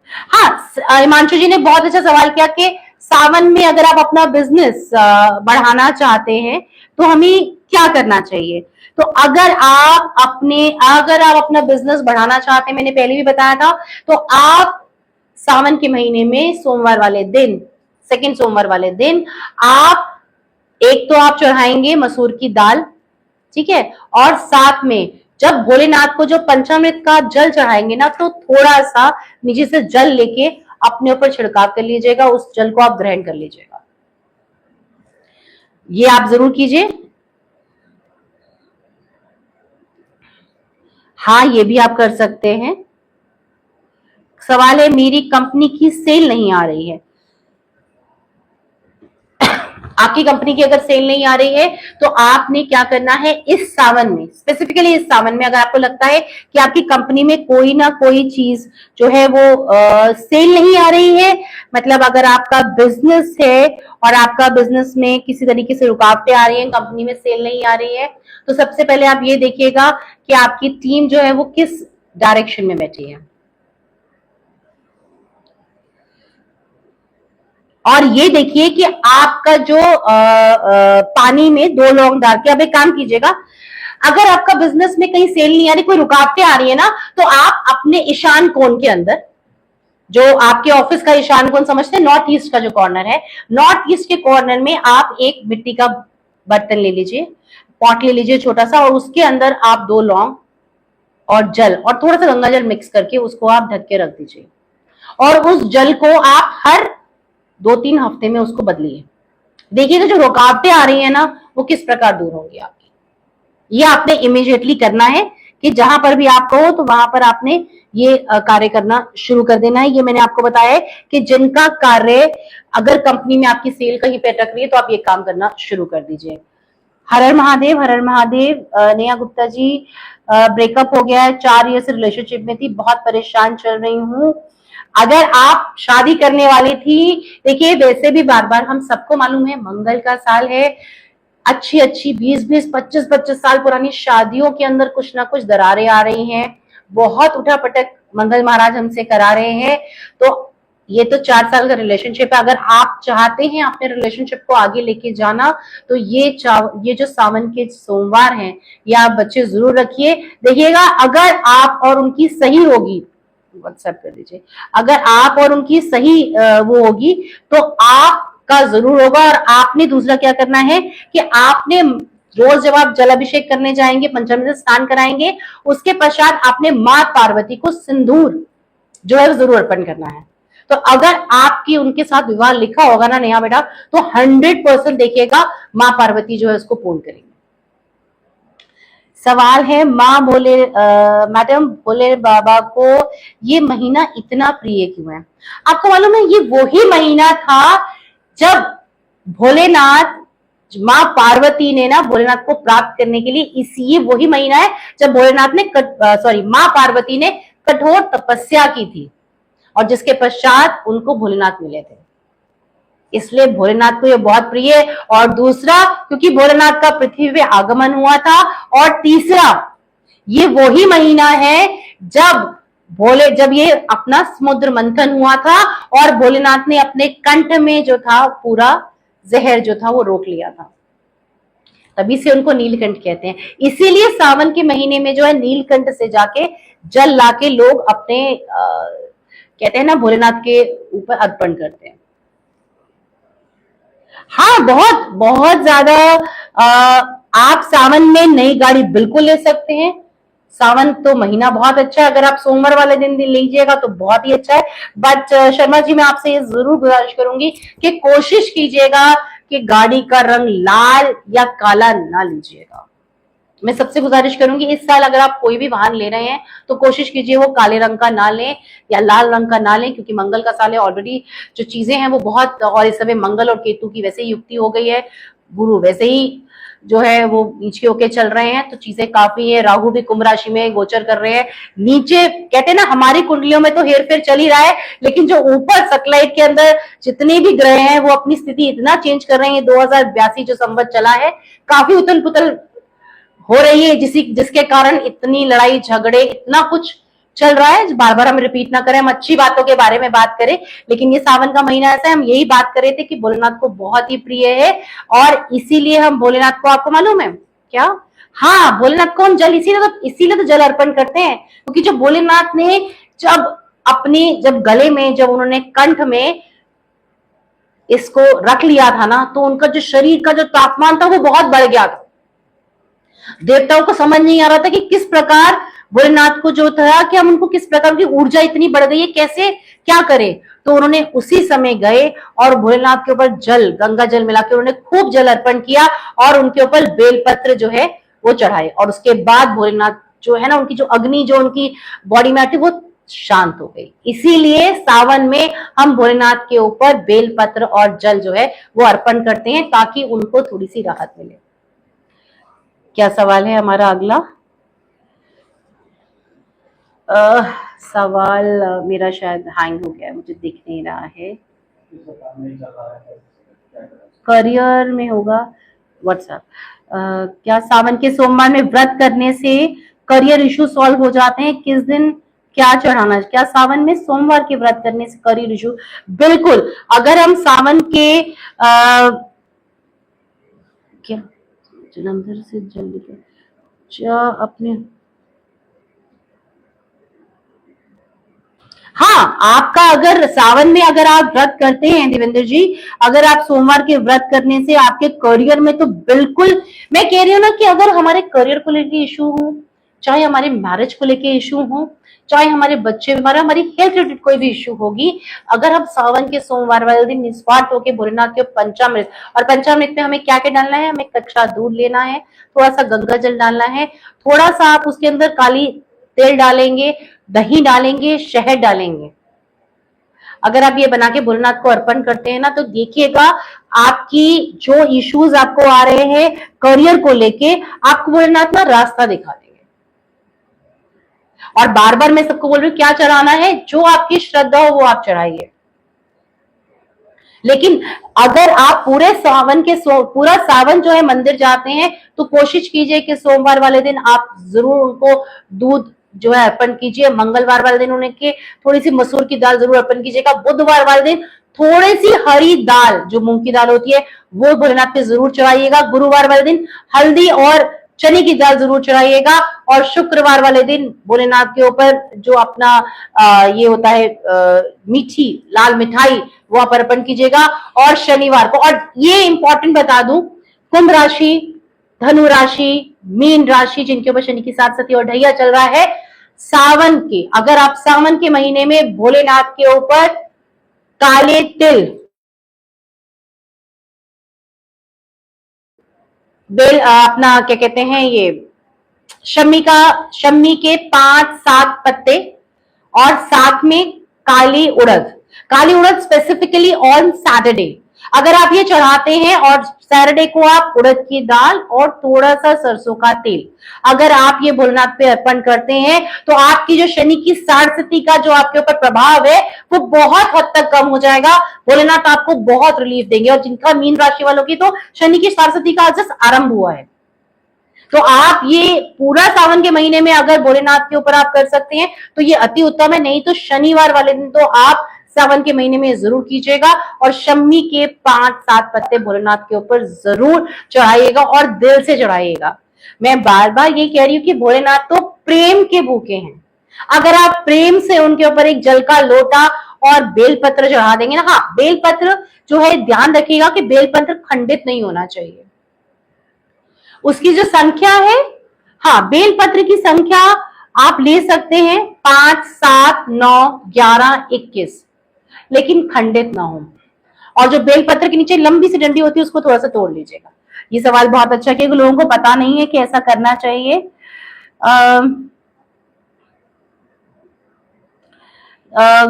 हाँ, हिमांशु जी ने बहुत अच्छा सवाल किया कि सावन में अगर आप अपना बिजनेस बढ़ाना चाहते हैं तो हमें क्या करना चाहिए। तो अगर आप अपना बिजनेस बढ़ाना चाहते हैं, मैंने पहले भी बताया था, तो आप सावन के महीने में सोमवार वाले दिन, सेकंड सोमवार वाले दिन आप एक तो आप चढ़ाएंगे मसूर की दाल, ठीक है, और साथ में जब भोलेनाथ को जो पंचामृत का जल चढ़ाएंगे ना तो थोड़ा सा नीचे से जल लेके अपने ऊपर छिड़काव कर लीजिएगा, उस जल को आप ग्रहण कर लीजिएगा। ये आप जरूर कीजिए। हाँ, ये भी आप कर सकते हैं। सवाल है मेरी कंपनी की सेल नहीं आ रही है। आपकी कंपनी की अगर सेल नहीं आ रही है तो आपने क्या करना है, इस सावन में, स्पेसिफिकली इस सावन में अगर आपको लगता है कि आपकी कंपनी में कोई ना कोई चीज जो है वो सेल नहीं आ रही है, मतलब अगर आपका बिजनेस है और आपका बिजनेस में किसी तरीके से रुकावटें आ रही हैं, कंपनी में सेल नहीं आ रही है, तो सबसे पहले आप ये देखिएगा कि आपकी टीम जो है वो किस डायरेक्शन में बैठी है। और ये देखिए कि आपका जो पानी में 2 लौंग डाल के, अब एक काम कीजिएगा, अगर आपका बिजनेस में कहीं सेल नहीं आ रही, कोई रुकावटें आ रही है ना, तो आप अपने ईशान कोण के अंदर, जो आपके ऑफिस का ईशान कोण समझते हैं, नॉर्थ ईस्ट का जो कॉर्नर है, नॉर्थ ईस्ट के कॉर्नर में आप एक मिट्टी का बर्तन ले लीजिए, पॉट ले लीजिए छोटा सा, और उसके अंदर आप 2 लौंग और जल और थोड़ा सा गंगा जल मिक्स करके उसको आप ढक के रख दीजिए। और उस जल को आप हर 2-3 हफ्ते में उसको बदलिए। देखिएगा जो रुकावटें आ रही है ना वो किस प्रकार दूर होंगी आपकी। ये आपने इमीडिएटली करना है कि जहां पर भी आप कहो तो वहां पर आपने ये कार्य करना शुरू कर देना है। ये मैंने आपको बताया है कि जिनका कार्य, अगर कंपनी में आपकी सेल कहीं पे अटक रही है तो आप ये काम करना शुरू कर दीजिए। हर हर महादेव, हर हर महादेव। नेहा गुप्ता जी, ब्रेकअप हो गया है, 4 ईयर से रिलेशनशिप में थी, बहुत परेशान चल रही हूँ। अगर आप शादी करने वाली थी, देखिए वैसे भी बार बार हम सबको मालूम है मंगल का साल है, अच्छी 20-20, 25-25 साल पुरानी शादियों के अंदर कुछ ना कुछ दरारें आ रही हैं, बहुत उठापटक मंगल महाराज हमसे करा रहे हैं। तो ये तो 4 साल का रिलेशनशिप है, अगर आप चाहते हैं अपने रिलेशनशिप को आगे लेके जाना तो ये जो सावन के सोमवार हैं ये आप बच्चे जरूर रखिए। देखिएगा अगर आप और उनकी सही होगी, व्हाट्सएप कर दीजिए, अगर आप और उनकी सही वो होगी तो आपका जरूर होगा। और आपने दूसरा क्या करना है कि आपने रोज जब आप जल अभिषेक करने जाएंगे, पंचामृत स्नान कराएंगे, उसके पश्चात आपने मां पार्वती को सिंदूर जो है जरूर अर्पण करना है। तो अगर आपकी उनके साथ विवाह लिखा होगा ना नेहा बेटा, तो 100% देखिएगा माँ पार्वती जो है उसको पूर्ण करेंगे। सवाल है मैडम भोले बाबा को ये महीना इतना प्रिय क्यों है? आपको मालूम है ये वही महीना था जब भोलेनाथ, माँ पार्वती ने ना भोलेनाथ को प्राप्त करने के लिए, ये वही महीना है जब भोलेनाथ ने माँ पार्वती ने कठोर तपस्या की थी और जिसके पश्चात उनको भोलेनाथ मिले थे, इसलिए भोलेनाथ को ये बहुत प्रिय है। और दूसरा, क्योंकि भोलेनाथ का पृथ्वी पे आगमन हुआ था। और तीसरा, ये वही महीना है जब ये अपना समुद्र मंथन हुआ था और भोलेनाथ ने अपने कंठ में जो था पूरा जहर जो था वो रोक लिया था, तभी से उनको नीलकंठ कहते हैं। इसीलिए सावन के महीने में जो है नीलकंठ से जाके जल लाके लोग अपने कहते हैं ना भोलेनाथ के ऊपर अर्पण करते हैं। हाँ, बहुत बहुत ज्यादा। आप सावन में नई गाड़ी बिल्कुल ले सकते हैं। सावन तो महीना बहुत अच्छा है, अगर आप सोमवार वाले दिन लीजिएगा तो बहुत ही अच्छा है। बट शर्मा जी, मैं आपसे ये जरूर गुजारिश करूंगी कि कोशिश कीजिएगा कि गाड़ी का रंग लाल या काला ना लीजिएगा। मैं सबसे गुजारिश करूंगी इस साल अगर आप कोई भी वाहन ले रहे हैं तो कोशिश कीजिए वो काले रंग का ना लें या लाल रंग का ना लें, क्योंकि मंगल का साल है। ऑलरेडी जो चीजें हैं वो बहुत, और इस समय मंगल और केतु की वैसे ही युक्ति हो गई है, गुरु वैसे ही जो है वो नीचे होके चल रहे हैं, तो चीजें काफी है। राहु भी कुंभ राशि में गोचर कर रहे हैं नीचे। कहते हैं ना हमारी कुंडलियों में तो हेर फेर चल ही रहा है, लेकिन जो ऊपर सैटेलाइट के अंदर जितने भी ग्रह हैं वो अपनी स्थिति इतना चेंज कर रहे हैं। 2082 जो संवत चला है, काफी उथल पुथल हो रही है, जिसके कारण इतनी लड़ाई झगड़े इतना कुछ चल रहा है। बार बार हम रिपीट ना करें, हम अच्छी बातों के बारे में बात करें। लेकिन ये सावन का महीना ऐसा है, हम यही बात कर रहे थे कि भोलेनाथ को बहुत ही प्रिय है और इसीलिए हम भोलेनाथ को, आपको मालूम है क्या? हाँ, भोलेनाथ को हम जल इसीलिए तो जल अर्पण करते हैं, क्योंकि जो भोलेनाथ ने जब गले में, जब उन्होंने कंठ में इसको रख लिया था ना, तो उनका जो शरीर का जो तापमान था वो बहुत बढ़ गया था। देवताओं को समझ नहीं आ रहा था कि किस प्रकार भोलेनाथ को जो था कि हम उनको किस प्रकार की ऊर्जा इतनी बढ़ गई है, कैसे क्या करें। तो उन्होंने उसी समय गए और भोलेनाथ के ऊपर गंगा जल मिला के उन्होंने खूब जल अर्पण किया और उनके ऊपर बेलपत्र जो है वो चढ़ाए। और उसके बाद भोलेनाथ जो है ना, उनकी जो अग्नि जो उनकी बॉडी में आती वो शांत हो गई। इसीलिए सावन में हम भोलेनाथ के ऊपर बेलपत्र और जल जो है वो अर्पण करते हैं, ताकि उनको थोड़ी सी राहत मिले। क्या सवाल है हमारा अगला? सवाल मेरा शायद हैंग हो गया है, मुझे दिख नहीं रहा है। करियर में होगा व्हाट्सएप। क्या सावन के सोमवार में व्रत करने से करियर इशू सॉल्व हो जाते हैं? किस दिन क्या चढ़ाना? क्या सावन में सोमवार के व्रत करने से करियर इशू? बिल्कुल। अगर हम सावन के क्या जलंधर से जल्दी अपने, हाँ, आपका अगर सावन में अगर आप व्रत करते हैं देवेंद्र जी, अगर आप सोमवार के व्रत करने से आपके करियर में, तो बिल्कुल मैं कह रही हूँ ना कि अगर हमारे करियर को लेके इशू हो, चाहे हमारे मैरिज को लेके इशू हो, चाहे हमारे बच्चे, हमारी हेल्थ रिलेटेड कोई भी इशू होगी, अगर हम सावन के सोमवार वाले दिन निस्वार्थ होकर भोलेनाथ के पंचामृत, और पंचामृत में हमें क्या क्या डालना है? हमें कच्चा दूध लेना है, थोड़ा सा गंगा जल डालना है, थोड़ा सा आप उसके अंदर काली तेल डालेंगे, दही डालेंगे, शहद डालेंगे। अगर आप ये बना के भोलेनाथ को अर्पण करते हैं ना, तो देखिएगा आपकी जो इश्यूज आपको आ रहे हैं करियर को लेके, आपको भोलेनाथ ना रास्ता दिखा देंगे। और बार बार मैं सबको बोल रही हूँ क्या चढ़ाना है, जो आपकी श्रद्धा हो वो आप चढ़ाइए। लेकिन अगर आप पूरे सावन के पूरा सावन जो है मंदिर जाते हैं, तो कोशिश कीजिए कि सोमवार वाले दिन आप जरूर उनको दूध जो है अर्पण कीजिए। मंगलवार वाले दिन उनके थोड़ी सी मसूर की दाल जरूर अर्पण कीजिएगा। बुधवार वाले दिन थोड़ी सी हरी दाल, जो मूंग की दाल होती है, वो भोलेनाथ पे जरूर चढ़ाइएगा। गुरुवार वाले दिन हल्दी और चने की दाल जरूर चढ़ाइएगा। और शुक्रवार वाले दिन भोलेनाथ के ऊपर जो अपना ये होता है मीठी लाल मिठाई, वो आप अर्पण कीजिएगा। और शनिवार को, और ये इंपॉर्टेंट बता दूं, कुंभ राशि, धनु राशि, मीन राशि, जिनके ऊपर शनि की 7 सती और ढैया चल रहा है, सावन के, अगर आप सावन के महीने में भोलेनाथ के ऊपर काले तिल, बेल अपना क्या कहते हैं ये शम्मी के 5-7 पत्ते, और साथ में काली उड़द। काली उड़द स्पेसिफिकली ऑन सैटरडे अगर आप ये चढ़ाते हैं, और सैटरडे को आप उड़द की दाल और थोड़ा सा सरसों का तेल अगर आप ये भोलेनाथ पे अर्पण करते हैं, तो आपकी जो शनि की साढ़ का जो आपके ऊपर प्रभाव है वो बहुत हद तक कम हो जाएगा। भोलेनाथ आपको बहुत रिलीफ देंगे। और जिनका मीन राशि वालों की तो शनि की साढ़ का जस्ट आरंभ हुआ है, तो आप ये पूरा सावन के महीने में अगर भोलेनाथ के ऊपर आप कर सकते हैं तो ये अति उत्तम है। नहीं तो शनिवार वाले दिन तो आप सावन के महीने में जरूर कीजिएगा, और शम्मी के 5-7 पत्ते भोलेनाथ के ऊपर जरूर चढ़ाइएगा, और दिल से चढ़ाइएगा। मैं बार बार ये कह रही हूँ कि भोलेनाथ तो प्रेम के भूखे हैं। अगर आप प्रेम से उनके ऊपर एक जल का लोटा और बेलपत्र चढ़ा देंगे ना, हाँ बेलपत्र जो है ध्यान रखिएगा कि बेलपत्र खंडित नहीं होना चाहिए। उसकी जो संख्या है, हाँ बेलपत्र की संख्या आप ले सकते हैं 5, 7, 9, 11, 21, लेकिन खंडित ना हो। और जो बेलपत्र के नीचे लंबी सी डंडी होती है उसको थोड़ा सा तोड़ लीजिएगा। ये सवाल बहुत अच्छा है, क्योंकि लोगों को पता नहीं है कि ऐसा करना चाहिए।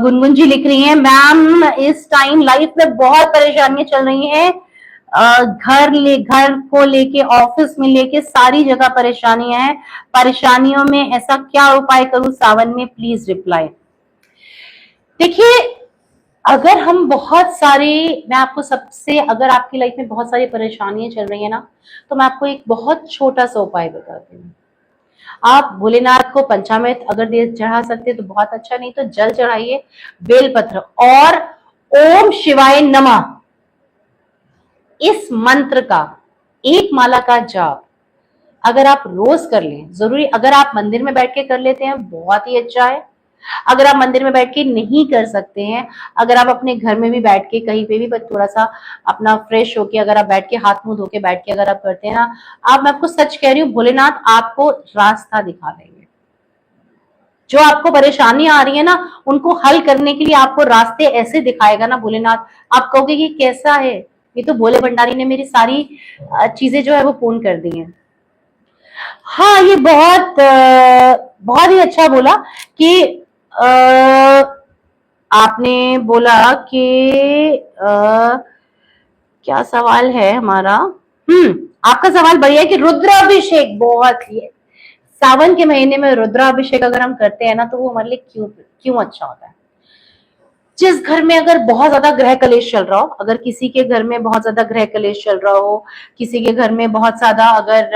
गुनगुन जी लिख रही हैं, मैम इस टाइम लाइफ में बहुत परेशानियां चल रही हैं, घर को लेके, ऑफिस में लेके, सारी जगह परेशानियां हैं। परेशानियों में ऐसा क्या उपाय करूं सावन में, प्लीज रिप्लाई। देखिए, अगर हम बहुत सारे, मैं आपको सबसे, अगर आपकी लाइफ में बहुत सारी परेशानियां चल रही है ना, तो मैं आपको एक बहुत छोटा सा उपाय बताती हूँ। आप भोलेनाथ को पंचामृत अगर दे चढ़ा सकते हैं तो बहुत अच्छा, नहीं तो जल चढ़ाइए, बेलपत्र और ओम शिवाय नमः इस मंत्र का एक माला का जाप अगर आप रोज कर लें, जरूरी अगर आप मंदिर में बैठ के कर लेते हैं बहुत ही अच्छा है। अगर आप मंदिर में बैठ के नहीं कर सकते हैं, अगर आप अपने घर में भी बैठ के कहीं पे भी थोड़ा सा अपना फ्रेश होके अगर आप बैठ के हाथ मुंह धो के बैठ के अगर आप करते हैं ना, आप, मैं आपको सच कह रही हूँ, भोलेनाथ आपको रास्ता दिखा देंगे। जो आपको परेशानी आ रही है ना, उनको हल करने के लिए आपको रास्ते ऐसे दिखाएगा ना भोलेनाथ, आप कहोगे कि कैसा है, ये तो भोले भंडारी ने मेरी सारी चीजें जो है वो पूर्ण कर दी हैं। हाँ, ये बहुत ही अच्छा बोला कि आपने बोला कि क्या सवाल है हमारा। आपका सवाल बढ़िया है कि रुद्राभिषेक, बहुत ही सावन के महीने में रुद्राभिषेक अगर हम करते हैं ना, तो वो हमारे लिए क्यों क्यों अच्छा होता है। जिस घर में अगर बहुत ज्यादा ग्रह कलेश चल रहा हो, अगर किसी के घर में बहुत ज्यादा ग्रह कलेश चल रहा हो, किसी के घर में बहुत ज्यादा अगर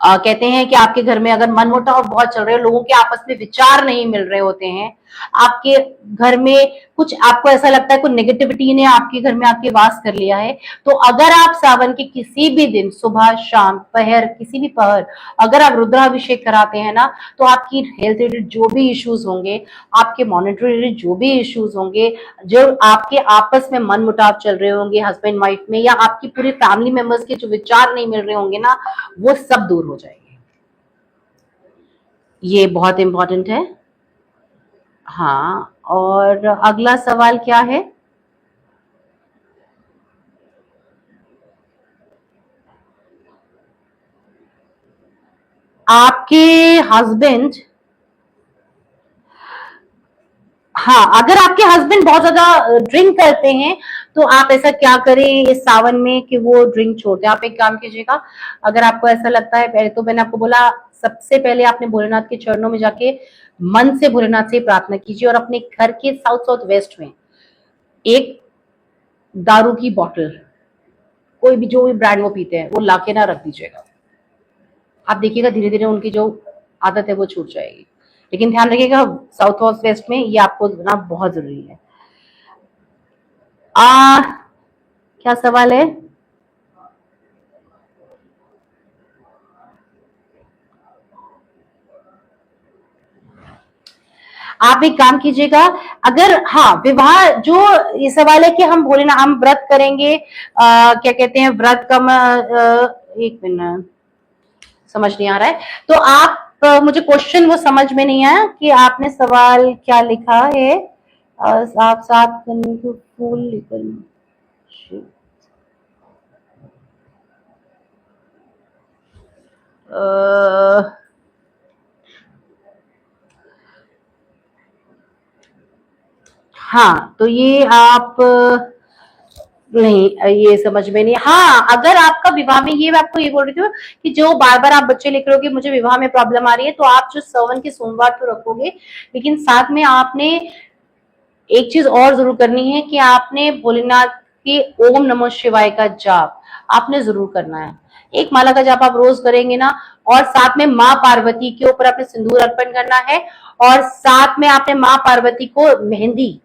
कहते हैं कि आपके घर में अगर मनमुटाव बहुत चल रहे हो, लोगों के आपस में विचार नहीं मिल रहे होते हैं, आपके घर में कुछ, आपको ऐसा लगता है कुछ नेगेटिविटी ने आपके घर में आपके वास कर लिया है, तो अगर आप सावन के किसी भी दिन सुबह शाम पहर, किसी भी पहर अगर आप रुद्राभिषेक कराते हैं ना, तो आपकी हेल्थ रिलेटेड जो भी इश्यूज होंगे, आपके मॉनिटरी रिलेटेड जो भी इश्यूज होंगे, जो आपके आपस में मन मुटाव चल रहे होंगे हस्बैंड वाइफ में, या आपकी पूरी फैमिली मेंबर्स के जो विचार नहीं मिल रहे होंगे ना, वो सब दूर हो जाएंगे। ये बहुत इंपॉर्टेंट है। हाँ, और अगला सवाल क्या है। आपके हस्बैंड, हाँ अगर आपके हस्बैंड बहुत ज्यादा ड्रिंक करते हैं, तो आप ऐसा क्या करें इस सावन में कि वो ड्रिंक छोड़ दें। आप एक काम कीजिएगा, अगर आपको ऐसा लगता है, पहले तो मैंने आपको बोला सबसे पहले आपने भोलेनाथ के चरणों में जाके मन से भोलेनाथ से प्रार्थना कीजिए, और अपने घर के साउथ साउथ वेस्ट में एक दारू की बोतल, कोई भी जो भी ब्रांड वो पीते हैं, वो लाके ना रख दीजिएगा। आप देखिएगा धीरे धीरे उनकी जो आदत है वो छूट जाएगी। लेकिन ध्यान रखिएगा साउथ और वेस्ट में ये आपको होना बहुत जरूरी है। क्या सवाल है। आप एक काम कीजिएगा, अगर हाँ विवाह जो ये सवाल है कि हम बोले ना हम व्रत करेंगे, क्या कहते हैं व्रत का, एक मिनट समझ नहीं आ रहा है, तो आप मुझे क्वेश्चन वो समझ में नहीं आया कि आपने सवाल क्या लिखा है। आप साफ करने को फूल लेकर हाँ, तो ये आप नहीं, ये समझ में नहीं। हाँ, अगर आपका विवाह में, ये मैं आपको ये बोल रही थी कि जो बार बार आप बच्चे लेकर हो कि मुझे विवाह में प्रॉब्लम आ रही है, तो आप जो श्रवण के सोमवार तो रखोगे, लेकिन साथ में आपने एक चीज और जरूर करनी है कि आपने भोलेनाथ के ओम नमः शिवाय का जाप आपने जरूर करना है। एक माला का जाप आप रोज करेंगे ना, और साथ में माँ पार्वती के ऊपर आपने सिंदूर अर्पण करना है, और साथ में आपने माँ पार्वती को मेहंदी,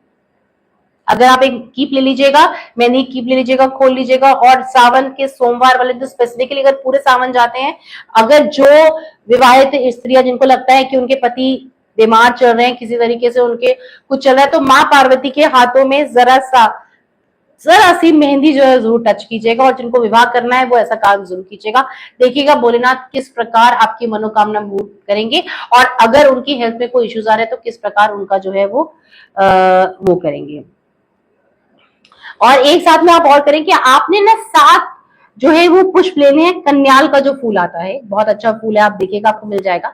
अगर आप एक कीप ले लीजिएगा, मेहंदी कीप ले लीजिएगा, खोल लीजिएगा, और सावन के सोमवार वाले दिन स्पेसिफिकली अगर पूरे सावन जाते हैं, अगर जो विवाहित स्त्रियां जिनको लगता है कि उनके पति बीमार चल रहे हैं, किसी तरीके से उनके कुछ चल रहा है, तो माँ पार्वती के हाथों में जरा सी मेहंदी जो है जरूर टच कीजिएगा, और जिनको विवाह करना है वो ऐसा काम जरूर कीजिएगा। देखिएगा भोलेनाथ किस प्रकार आपकी मनोकामना पूर्ण करेंगे, और अगर उनकी हेल्थ में कोई इश्यूज आ रहे हैं तो किस प्रकार उनका जो है वो करेंगे। और एक साथ में आप और करें कि आपने ना 7 जो है वो पुष्प लेने हैं। कन्याल का जो फूल आता है, बहुत अच्छा फूल है, आप देखिएगा आपको मिल जाएगा।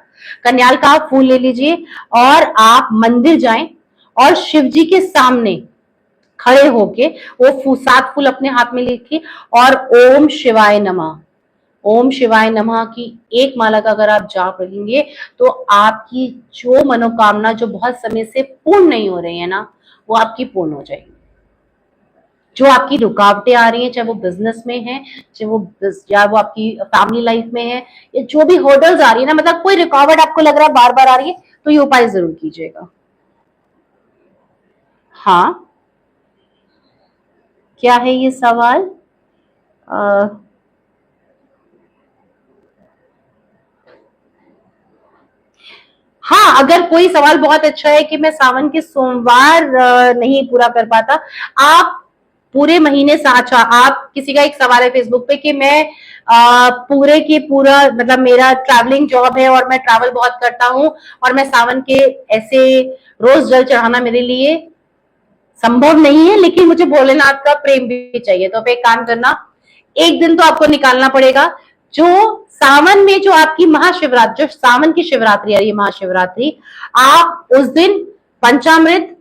कन्याल का आप फूल ले लीजिए, और आप मंदिर जाएं, और शिव जी के सामने खड़े होके वो 7 फूल अपने हाथ में लेके, और ओम शिवाय नमः, ओम शिवाय नमः की एक माला का अगर आप जाप रखेंगे, तो आपकी जो मनोकामना जो बहुत समय से पूर्ण नहीं हो रही है ना, वो आपकी पूर्ण हो जाएगी। जो आपकी रुकावटें आ रही हैं, चाहे वो बिजनेस में है, चाहे वो या वो आपकी फैमिली लाइफ में है, या जो भी हर्डल्स आ रही है ना, मतलब कोई रुकावट आपको लग रहा है बार बार आ रही है, तो ये उपाय जरूर कीजिएगा। हाँ, क्या है ये सवाल? आ, हाँ, अगर कोई सवाल बहुत अच्छा है कि मैं सावन के सोमवार नहीं पूरा कर पाता, आप पूरे महीने से, अच्छा, आप किसी का एक सवाल है फेसबुक पे कि मैं पूरे के पूरा, मतलब मेरा ट्रैवलिंग जॉब है और मैं ट्रैवल बहुत करता हूँ, और मैं सावन के ऐसे रोज जल चढ़ाना मेरे लिए संभव नहीं है, लेकिन मुझे भोलेनाथ का प्रेम भी चाहिए। तो आप एक काम करना, एक दिन तो आपको निकालना पड़ेगा, जो सावन में जो आपकी महाशिवरात्रि, जो सावन की शिवरात्रि आ रही है, महाशिवरात्रि, आप उस दिन पंचामृत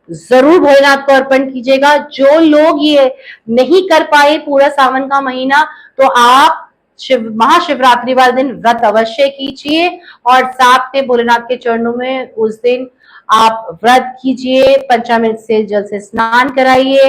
जरूर भोलेनाथ को अर्पण कीजिएगा। जो लोग ये नहीं कर पाए पूरा सावन का महीना, तो आप महाशिवरात्रि वाले दिन व्रत अवश्य कीजिए, और साथ में भोलेनाथ के चरणों में उस दिन आप व्रत कीजिए, पंचामृत से जल से स्नान कराइए।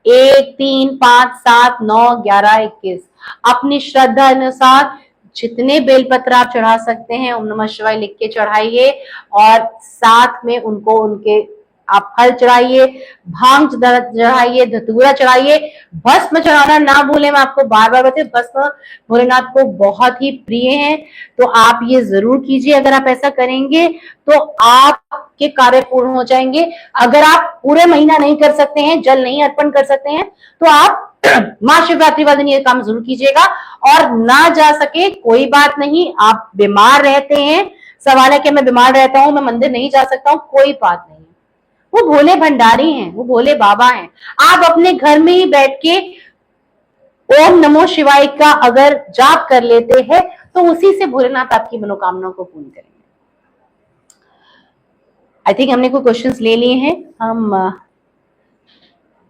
1, 3, 5, 7, 9, 11, 21 अपनी श्रद्धा अनुसार जितने बेलपत्र आप चढ़ा सकते हैं, ओम नमः शिवाय लिख के चढ़ाइए, और साथ में उनको उनके आप फल चढ़ाइए, भांग चढ़ाइए, धतूरा चढ़ाइए। भस्म चढ़ाना ना भूलें, मैं आपको बार बार बता, भस्म भोलेनाथ को बहुत ही प्रिय है, तो आप ये जरूर कीजिए। अगर आप ऐसा करेंगे तो आपके कार्य पूर्ण हो जाएंगे। अगर आप पूरे महीना नहीं कर सकते हैं, जल नहीं अर्पण कर सकते हैं, तो आप महाशिवरात्रि वाले दिन ये काम जरूर कीजिएगा। और ना जा सके कोई बात नहीं, आप बीमार रहते हैं, सवाल है कि मैं बीमार रहता हूं, मैं मंदिर नहीं जा सकता हूं, कोई बात नहीं, वो भोले भंडारी हैं, वो भोले बाबा हैं। आप अपने घर में ही बैठ के ओम नमो शिवाय का अगर जाप कर लेते हैं, तो उसी से भोलेनाथ आपकी मनोकामनाओं को पूर्ण करेंगे। आई थिंक हमने कोई क्वेश्चंस ले लिए हैं हम,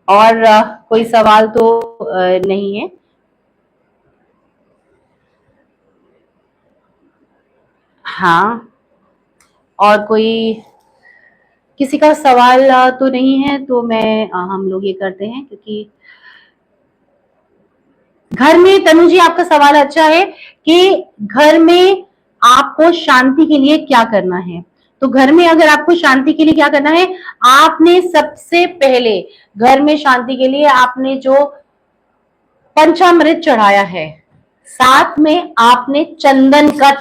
और कोई सवाल तो नहीं है। हाँ, और कोई किसी का सवाल तो नहीं है, तो मैं हम लोग ये करते हैं, क्योंकि घर में, तनु जी आपका सवाल अच्छा है कि घर में आपको शांति के लिए क्या करना है। तो घर में अगर आपको शांति के लिए क्या करना है, आपने सबसे पहले घर में शांति के लिए आपने जो पंचामृत चढ़ाया है, साथ में आपने चंदन का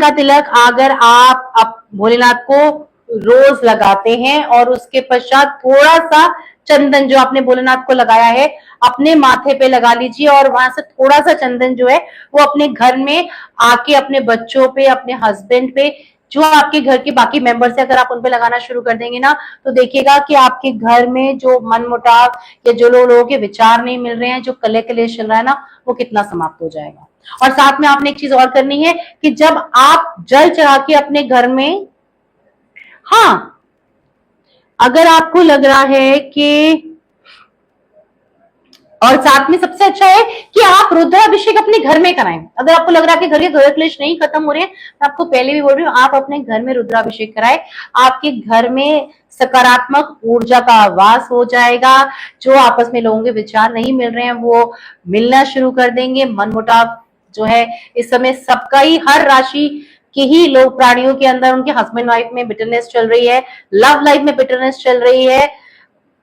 तिलक अगर आप भोलेनाथ को रोज लगाते हैं, और उसके पश्चात थोड़ा सा चंदन जो आपने भोलेनाथ को लगाया है अपने माथे पे लगा लीजिए, और वहां से थोड़ा सा चंदन जो है वो अपने घर में आके अपने बच्चों पे, अपने हस्बैंड पे जो आपके घर के बाकी मेंबर्स है, अगर आप उन पे लगाना शुरू कर देंगे ना, तो देखिएगा कि आपके घर में जो मनमुटाव या जो लोगों के विचार नहीं मिल रहे हैं, जो कले कलेश चल रहा है ना, वो कितना समाप्त हो जाएगा। और साथ में आपने एक चीज और करनी है कि जब आप जल चढ़ा के अपने घर में, हाँ, अगर आपको लग रहा है कि, और साथ में सबसे अच्छा है कि आप रुद्राभिषेक अपने घर में कराएं। अगर आपको लग रहा है कि घर के ग्रह क्लेश नहीं खत्म हो रहे हैं, तो आपको पहले भी बोल रही हूँ, आप अपने घर में रुद्राभिषेक कराएं। आपके घर में सकारात्मक ऊर्जा का वास हो जाएगा। जो आपस में लोगों के विचार नहीं मिल रहे हैं, वो मिलना शुरू कर देंगे। मनमुटाव जो है इस समय सबका ही, हर राशि के ही लोग, प्राणियों के अंदर उनके हस्बैंड वाइफ में बिटरनेस चल रही है, लव लाइफ में बिटरनेस चल रही है,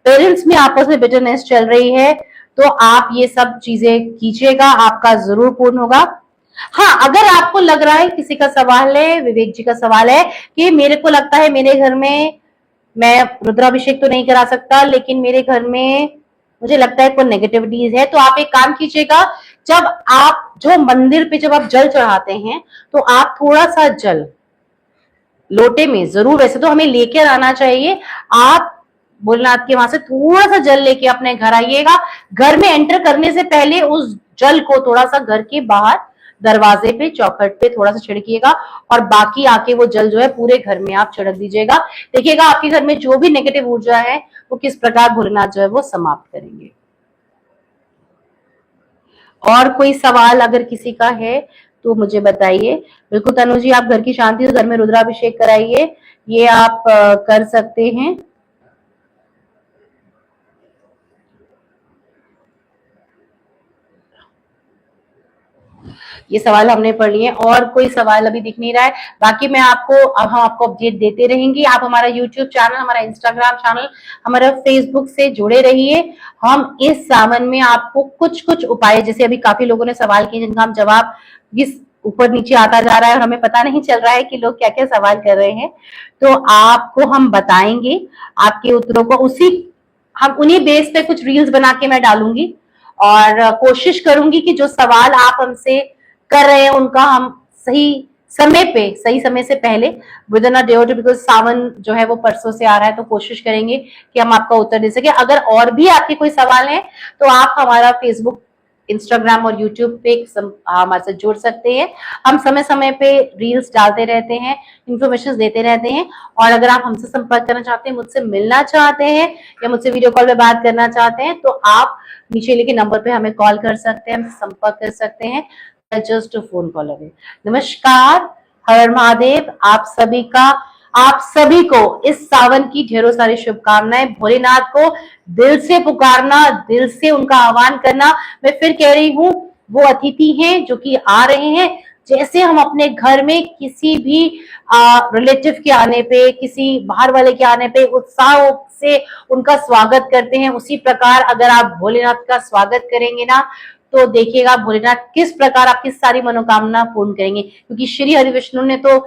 पेरेंट्स में आपस में बिटरनेस चल रही है। तो आप ये सब चीजें कीजिएगा, आपका जरूर पूर्ण होगा। हाँ, अगर आपको लग रहा है, किसी का सवाल है, विवेक जी का सवाल है कि मेरे को लगता है मेरे घर में मैं रुद्राभिषेक तो नहीं करा सकता, लेकिन मेरे घर में मुझे लगता है कोई नेगेटिविटीज है, तो आप एक काम कीजिएगा, जब आप जो मंदिर पे जब आप जल चढ़ाते हैं, तो आप थोड़ा सा जल लोटे में जरूर, वैसे तो हमें लेकर आना चाहिए, आप भोलेनाथ के वहां से थोड़ा सा जल लेके अपने घर आइएगा। घर में एंटर करने से पहले उस जल को थोड़ा सा घर के बाहर दरवाजे पे, चौखट पे थोड़ा सा छिड़किएगा, और बाकी आके वो जल जो है पूरे घर में आप छिड़क दीजिएगा। देखिएगा आपके घर में जो भी नेगेटिव ऊर्जा है वो किस प्रकार भोलेनाथ जो है वो समाप्त करेंगे। और कोई सवाल अगर किसी का है तो मुझे बताइए। बिल्कुल तनु जी, आप घर की शांति से घर में रुद्राभिषेक कराइए, ये आप कर सकते हैं। ये सवाल हमने पढ़ लिए, और कोई सवाल अभी दिख नहीं रहा है। बाकी मैं आपको, अब हम आपको अपडेट देते रहेंगे। आप हमारा यूट्यूब चैनल, हमारा इंस्टाग्राम चैनल, हमारा फेसबुक से जुड़े रहिए। हम इस सावन में आपको कुछ कुछ उपाय, जैसे अभी काफी लोगों ने सवाल किए जिनका हम जवाब इस ऊपर नीचे आता जा रहा है और हमें पता नहीं चल रहा है कि लोग क्या क्या सवाल कर रहे हैं, तो आपको हम बताएंगे आपके उत्तरों को। हम उन्हीं बेस पे कुछ रील्स बना के मैं डालूंगी, और कोशिश करूंगी कि जो सवाल आप हमसे कर रहे हैं उनका हम सही समय से पहले, विद इन अ डे और टू, बिकॉज सावन जो है वो परसों से आ रहा है, तो कोशिश करेंगे कि हम आपका उत्तर दे सके। अगर और भी आपके कोई सवाल है तो आप हमारा फेसबुक, इंस्टाग्राम और यूट्यूब पे हमारे साथ जुड़ सकते हैं। हम समय समय पे रील्स डालते रहते हैं, इंफॉर्मेशन देते रहते हैं। और अगर आप हमसे संपर्क करना चाहते हैं, मुझसे मिलना चाहते हैं, या मुझसे वीडियो कॉल पे बात करना चाहते हैं, तो आप नीचे लिखे नंबर पे हमें कॉल कर सकते हैं, हमसे संपर्क कर सकते हैं। Just phone call away. नमस्कार, हर हर महादेव। आप सभी को इस सावन की ढेरों सारी शुभकामनाएं। भोलेनाथ को दिल से पुकारना, दिल से उनका आह्वान करना। मैं फिर कह रही हूँ, वो अतिथि हैं जो कि आ रहे हैं। जैसे हम अपने घर में किसी भी रिलेटिव के आने पे, किसी बाहर वाले के आने पे उत्साह से उनका स्वागत करते हैं, उसी प्रकार अगर आप भोलेनाथ का स्वागत करेंगे ना, तो देखिएगा भोलेनाथ किस प्रकार आपकी सारी मनोकामना पूर्ण करेंगे। क्योंकि श्री हरि विष्णु ने तो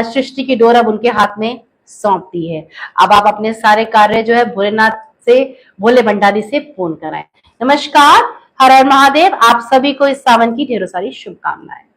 सृष्टि की डोर अब उनके हाथ में सौंप दी है। अब आप अपने सारे कार्य जो है भोलेनाथ से, भोले भंडारी से पूर्ण कराएं। नमस्कार, हर हर महादेव। आप सभी को इस सावन की ढेरों सारी शुभकामनाएं।